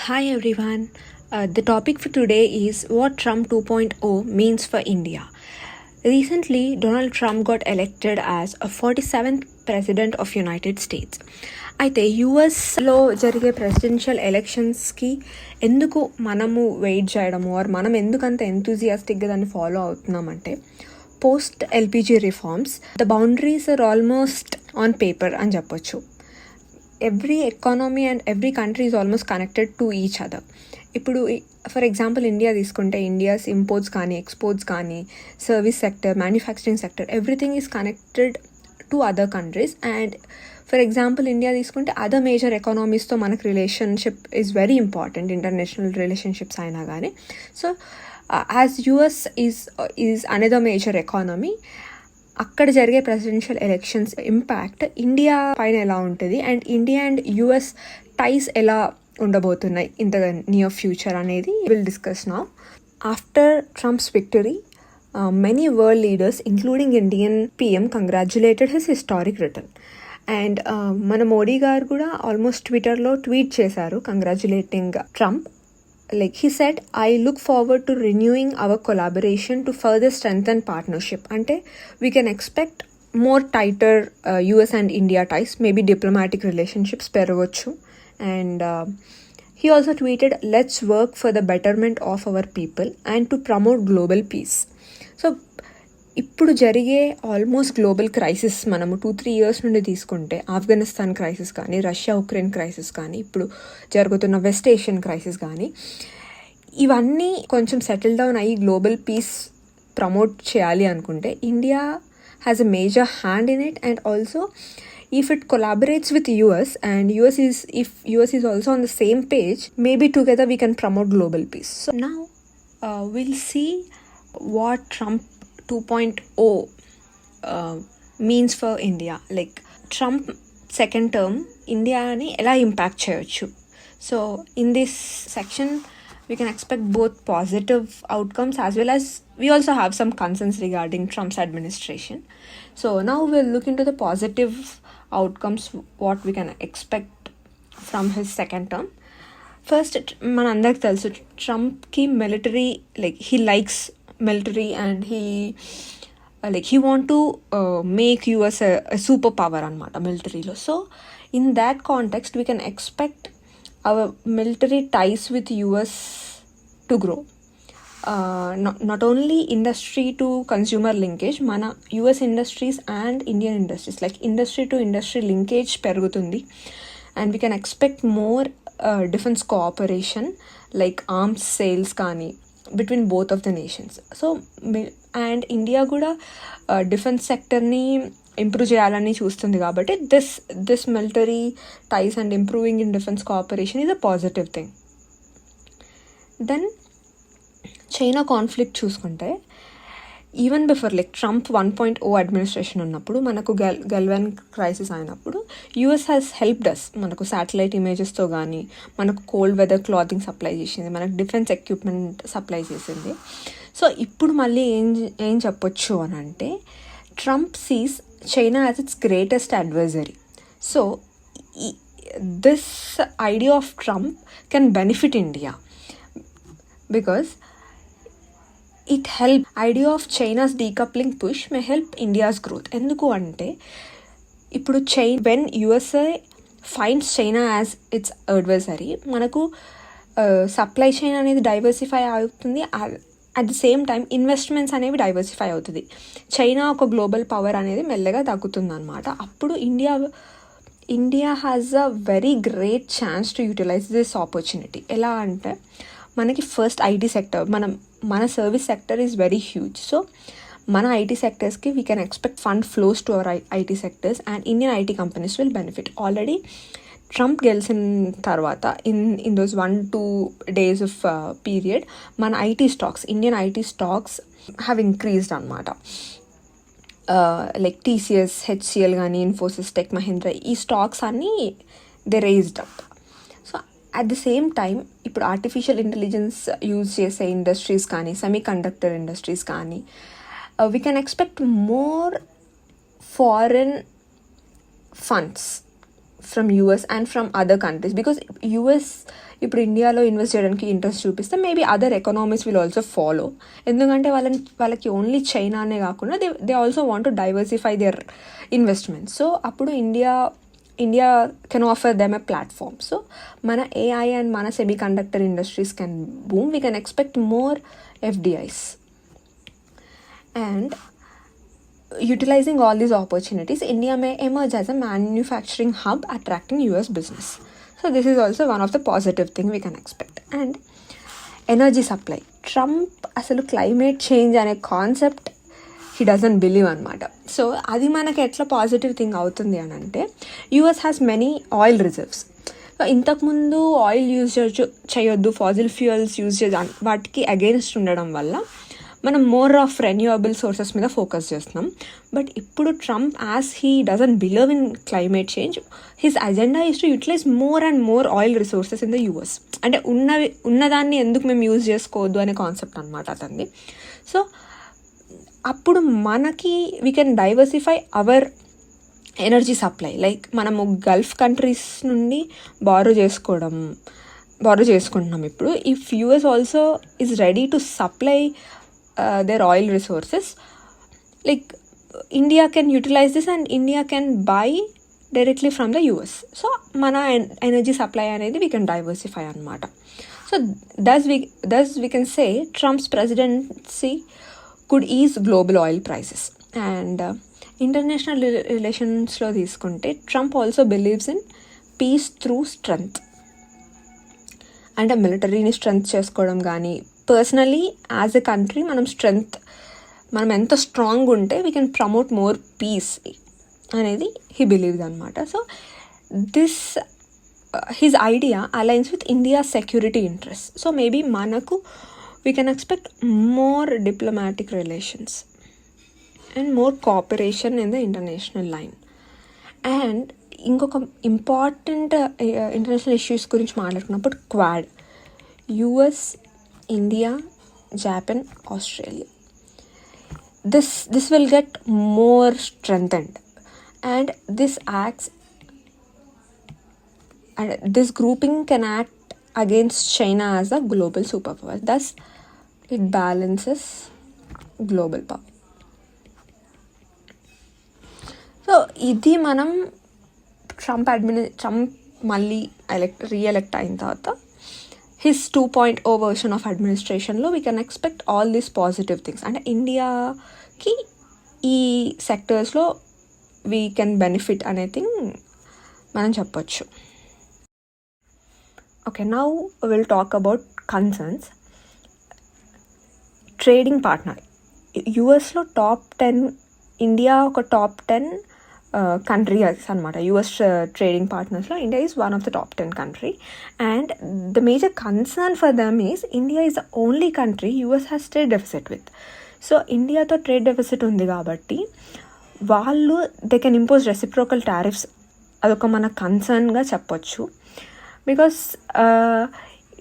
Hi everyone. The topic for today is what Trump 2.0 means for India. Recently, Donald Trump got elected as a 47th president of United States. అయితే యుఎస్లో జరిగే presidential ఎలక్షన్స్కి ఎందుకు మనము wait చేయడము are మనం ఎందుకంత ఎంతూజియాస్టిక్గా దాన్ని ఫాలో అవుతున్నామంటే post LPG reforms the boundaries are almost on paper అని చెప్పొచ్చు. Every economy and every country is almost connected to each other. ఇప్పుడు ఫర్ ఎగ్జాంపుల్ ఇండియా తీసుకుంటే ఇండియాస్ ఇంపోర్ట్స్ కానీ ఎక్స్పోర్ట్స్ కానీ service sector manufacturing sector everything is connected to other countries. And for example India తీసుకుంటే other major ఎకానమీస్తో మనకు relationship is very important, international relationships అయినా కానీ. So as US is another major economy, అక్కడ జరిగే presidential elections impact India పైన ఎలా ఉంటుంది అండ్ ఇండియా అండ్ యుఎస్ టైస్ ఎలా ఉండబోతున్నాయి ఇన్ ద నియర్ ఫ్యూచర్ అనేది will discuss now. After Trump's victory, many world leaders including Indian PM congratulated his historic return. And మన మోడీ గారు కూడా ఆల్మోస్ట్ ట్విట్టర్లో ట్వీట్ చేశారు congratulating Trump. Like he said, I look forward to renewing our collaboration to further strengthen partnership. Ante we can expect more tighter US and India ties, maybe diplomatic relationships peravochu. And he also tweeted, let's work for the betterment of our people and to promote global peace. So ఇప్పుడు జరిగే almost global crisis మనము 2-3 years నుండి తీసుకుంటే Afghanistan crisis కానీ, Russia Ukraine crisis కానీ, ఇప్పుడు జరుగుతున్న west Asian crisis కానీ, ఇవన్నీ కొంచెం సెటిల్ డౌన్ అయ్యి గ్లోబల్ పీస్ ప్రమోట్ చేయాలి అనుకుంటే India has a major hand in it. And also if it collaborates with US and if US is also on the same page, maybe together we can promote global peace. So now we'll see what Trump 2.0 means for India. Like Trump second term ఇండియాని ఎలా impact చేయొచ్చు. So in this section we can expect both positive outcomes as well as we also have some concerns regarding Trump's administration. So now we'll look into the positive outcomes, what we can expect from his second term. First, మనందరికి తెలుసు ట్రంప్కి military, like he likes military and he want to make US a superpower anamata militarily. So in that context we can expect our military ties with US to grow. Not only industry to consumer linkage, mana US industries and Indian industries, like industry to industry linkage perugutundi, and we can expect more defense cooperation like arms sales kani between both of the nations. So and India kuda defense sector ni improve cheyalani చూస్తుంది కాబట్టి this military ties and improving in defense cooperation is a positive thing. Then China conflict చూసుకుంటే even before like Trump 1.0 administration ఉన్నప్పుడు మనకు Galwan crisis అయినప్పుడు US has helped us. మనకు satellite ఇమేజెస్తో కానీ, మనకు cold weather clothing supply చేసింది, మనకు డిఫెన్స్ ఎక్విప్మెంట్ సప్లై చేసింది. సో ఇప్పుడు మళ్ళీ ఏం చెప్పొచ్చు అని అంటే Trump sees China as its greatest advisory. So this idea of Trump can benefit India because it help idea of China's decoupling push may help India's growth. ఎందుకు అంటే ఇప్పుడు when USA finds China as its adversary, మనకు supply chain అనేది diversify అవుతుంది. At the same time investments అనేవి diversify అవుతుంది. China ఒక global power అనేది మెల్లగా తగ్గుతుంది అనమాట. అప్పుడు India has a very great chance to utilise this opportunity. ఎలా అంటే మనకి ఫస్ట్ ఐటీ సెక్టర్, మన service sector is very huge. So మన ఐటీ సెక్టర్స్కి we can expect fund flows to our IT sectors and Indian IT companies will benefit. Already Trump గెలిచిన తర్వాత in those 1-2 days of period మన IT stocks, Indian IT stocks have increased అనమాట. Like TCS, HCL కానీ, ఇన్ఫోసిస్, టెక్ మహీంద్రా, ఈ stocks అన్నీ they raised up. At the same time ఇప్పుడు artificial intelligence use చేసే industries కానీ, సెమీ కండక్టర్ ఇండస్ట్రీస్ కానీ, we can expect more foreign funds from US and from other countries. Because US ఇప్పుడు ఇండియాలో invest చేయడానికి ఇంట్రెస్ట్ చూపిస్తే maybe other economies will also follow. ఎందుకంటే వాళ్ళకి ఓన్లీ చైనానే కాకుండా they also want to diversify their investments. So అప్పుడు India can offer them a platform. So మన ఏఐ అండ్ మన semiconductor industries can boom. We can expect more FDIs. And utilizing all these opportunities, India may emerge as a manufacturing hub attracting US business. So this is also one of the positive thing we can expect. And energy supply. Trump అసలు climate change అనే concept he doesn't believe అనమాట. So అది మనకి ఎట్లా positive thing అవుతుంది అని అంటే, US has many oil reserves. ఇంతకుముందు ఆయిల్ యూజ్ చేయొద్దు, ఫాజిల్ ఫ్యూయల్స్ యూజ్ చేయాలి, వాటికి అగెయిన్స్ట్ ఉండడం వల్ల మనం మోర్ ఆఫ్ రెన్యూవబుల్ సోర్సెస్ మీద ఫోకస్ చేస్తున్నాం. బట్ ఇప్పుడు Trump, as he doesn't believe in climate change, his agenda is to utilise more and more oil resources in the US. అంటే ఉన్నదాన్ని ఎందుకు మేము యూజ్ చేసుకోవద్దు అనే కాన్సెప్ట్ అనమాట అతనిది. సో అప్పుడు మనకి we can diversify our energy supply. Like మనము గల్ఫ్ కంట్రీస్ నుండి బారో చేసుకుంటున్నాం ఇప్పుడు. If US also is ready to supply their oil resources, like India can utilize this and India can buy directly from the US. So mana energy supply anedi we can diversify anamata. So thus we can say Trump's presidency could ease global oil prices. And international relations lo తీసుకుంటే Trump also believes in peace through strength. అంటే మిలిటరీని strength చేసుకోవడం కానీ, personally as a country మనం ఎంత strong ఉంటే we can promote more peace అనేది he believes అనమాట. So this his idea aligns with India security interest. So maybe మనకు we can expect more diplomatic relations and more cooperation in the international line. And ఇంకొక important international issues గురించి మాట్లాడుకున్నప్పుడు quad, US, India, Japan, Australia. This will get more strengthened, and this grouping can act against China as a global superpower. Thus, it balances global power. So, ఇది మనం Trump మళ్ళీ reelect అయిన తర్వాత his 2.0 version of అడ్మినిస్ట్రేషన్లో we can expect all these positive things. అంటే ఇండియాకి ఈ సెక్టర్స్లో వీ కెన్ బెనిఫిట్ అనే థింగ్ మనం చెప్పొచ్చు. Okay, now will talk about concerns. Trading partner, యుఎస్లో టాప్ 10, ఇండియా ఒక టాప్ 10 countries అనమాట. US ట్రేడింగ్ పార్ట్నర్స్లో India is one of the top 10 country. And the major concern for them is India is the only country US has trade deficit with. So ఇండియాతో trade deficit ఉంది కాబట్టి వాళ్ళు they can impose reciprocal tariffs. అదొక మన కన్సర్న్గా చెప్పొచ్చు. Because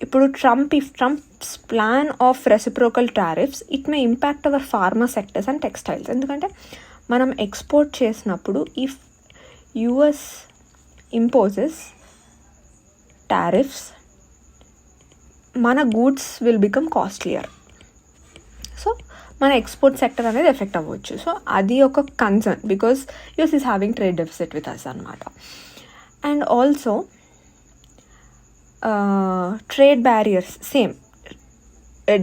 ఇప్పుడు Trump's plan of reciprocal tariffs it may impact our pharma sectors and textiles. ఎందుకంటే మనం ఎక్స్పోర్ట్ చేసినప్పుడు ఇఫ్ US ఇంపోజెస్ టారిఫ్స్, మన goods will become costlier. So మన ఎక్స్పోర్ట్ సెక్టర్ అనేది ఎఫెక్ట్ అవ్వచ్చు. సో అది ఒక concern because US is having trade deficit with us అనమాట. And also trade barriers, same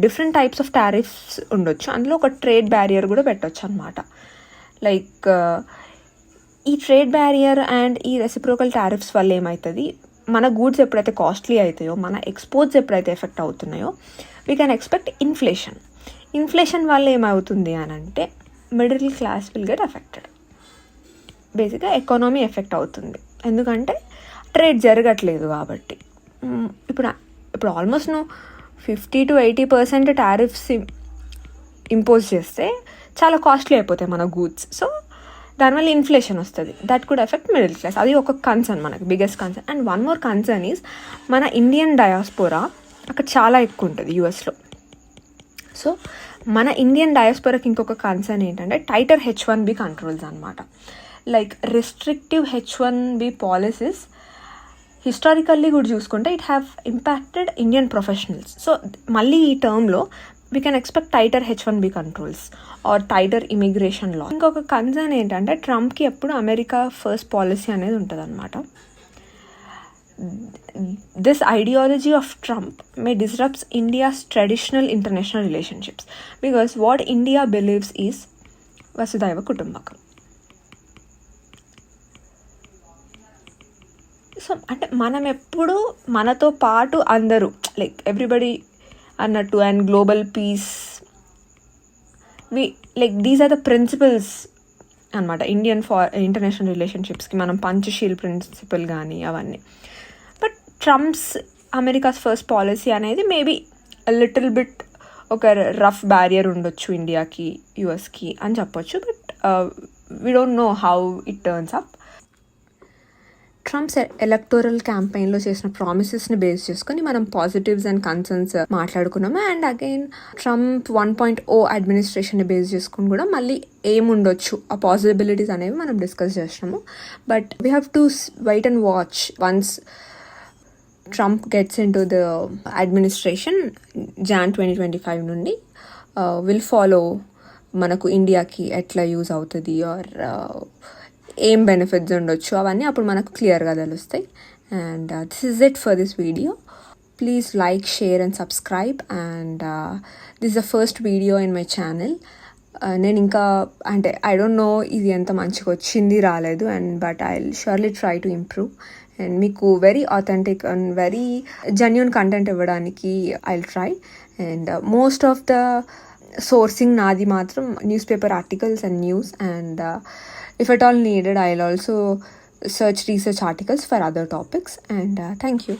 different types of tariffs ఉండొచ్చు, అందులో ఒక ట్రేడ్ బ్యారియర్ కూడా పెట్టవచ్చు అనమాట. లైక్ ఈ ట్రేడ్ బ్యారియర్ అండ్ ఈ రెసిప్రోకల్ టారిఫ్స్ వల్ల ఏమవుతుంది, మన గూడ్స్ ఎప్పుడైతే కాస్ట్లీ అవుతాయో, మన ఎక్స్పోర్ట్స్ ఎప్పుడైతే ఎఫెక్ట్ అవుతున్నాయో, వీ కెన్ ఎక్స్పెక్ట్ ఇన్ఫ్లేషన్ వల్ల ఏమవుతుంది అని అంటే middle class will get affected. బేసిక్గా ఎకానమీ ఎఫెక్ట్ అవుతుంది, ఎందుకంటే ట్రేడ్ జరగట్లేదు కాబట్టి. ఇప్పుడు ఆల్మోస్ట్ నువ్వు 50 to 80% టారిఫ్స్ ఇంపోజ్ చేస్తే చాలా కాస్ట్లీ అయిపోతాయి మన గూడ్స్. సో దానివల్ల ఇన్ఫ్లేషన్ వస్తుంది, that could effect middle class. అది ఒక కన్సర్న్, మనకి biggest concern. And one more concern is మన ఇండియన్ డయాస్పోరా అక్కడ చాలా ఎక్కువ ఉంటుంది యూఎస్లో. సో మన ఇండియన్ డయాస్పోరాకి ఇంకొక కన్సర్న్ ఏంటంటే టైటర్ H1B కంట్రోల్స్ అనమాట. Like restrictive H1B policies historically కూడా చూసుకుంటే it have impacted Indian professionals. So మళ్ళీ ఈ టర్మ్లో we can expect tighter H1B controls or tighter immigration law. ఇంకొక కన్సర్న్ ఏంటంటే ట్రంప్కి ఎప్పుడు అమెరికా ఫస్ట్ పాలసీ అనేది ఉంటుంది అనమాట. This ideology of Trump may disrupt India's traditional international relationships because what India believes is Vasudhaiva Kutumbakam. So అంటే మనం ఎప్పుడు మనతో పాటు అందరూ లైక్ ఎవ్రీబడి అన్నట్టు and global peace like these are the principles అనమాట ఇండియన్ ఇంటర్నేషనల్ రిలేషన్షిప్స్కి. మనం పంచశీల్ ప్రిన్సిపల్ కానీ అవన్నీ. But Trump's America's first policy అనేది మేబీ లిటిల్ బిట్ ఒక రఫ్ బ్యారియర్ ఉండొచ్చు ఇండియాకి యుఎస్కి అని చెప్పొచ్చు. But we don't know how it turns up. Trump's electoral క్యాంపెయిన్లో చేసిన ప్రామిసెస్ని బేస్ చేసుకొని మనం పాజిటివ్స్ అండ్ కన్సర్న్స్ మాట్లాడుకున్నాము. అండ్ అగైన్ ట్రంప్ 1.0 అడ్మినిస్ట్రేషన్ని బేస్ చేసుకుని కూడా మళ్ళీ ఏముండొచ్చు ఆ పాసిబిలిటీస్ అనేవి మనం డిస్కస్ చేసినాము. But we have to wait and watch once Trump gets in to the administration Jan 2025 నుండి విల్ ఫాలో మనకు ఇండియాకి ఎట్లా యూజ్ అవుతుంది ఆర్ ఏం బెనిఫిట్స్ ఉండొచ్చు అవన్నీ అప్పుడు మనకు క్లియర్గా తెలుస్తాయి. And this is it for this video. Please like, share and subscribe. And this is the first video in my channel. నేను ఇంకా అంటే ఐ డోంట్ నో ఇది ఎంత మంచిగా వచ్చింది రాలేదు, and but I will surely try to improve and మీకు very authentic and very genuine content ఇవ్వడానికి I will try. And most of the sourcing నాది మాత్రం newspaper articles and news. And if at all needed, I'll also search research articles for other topics. And thank you.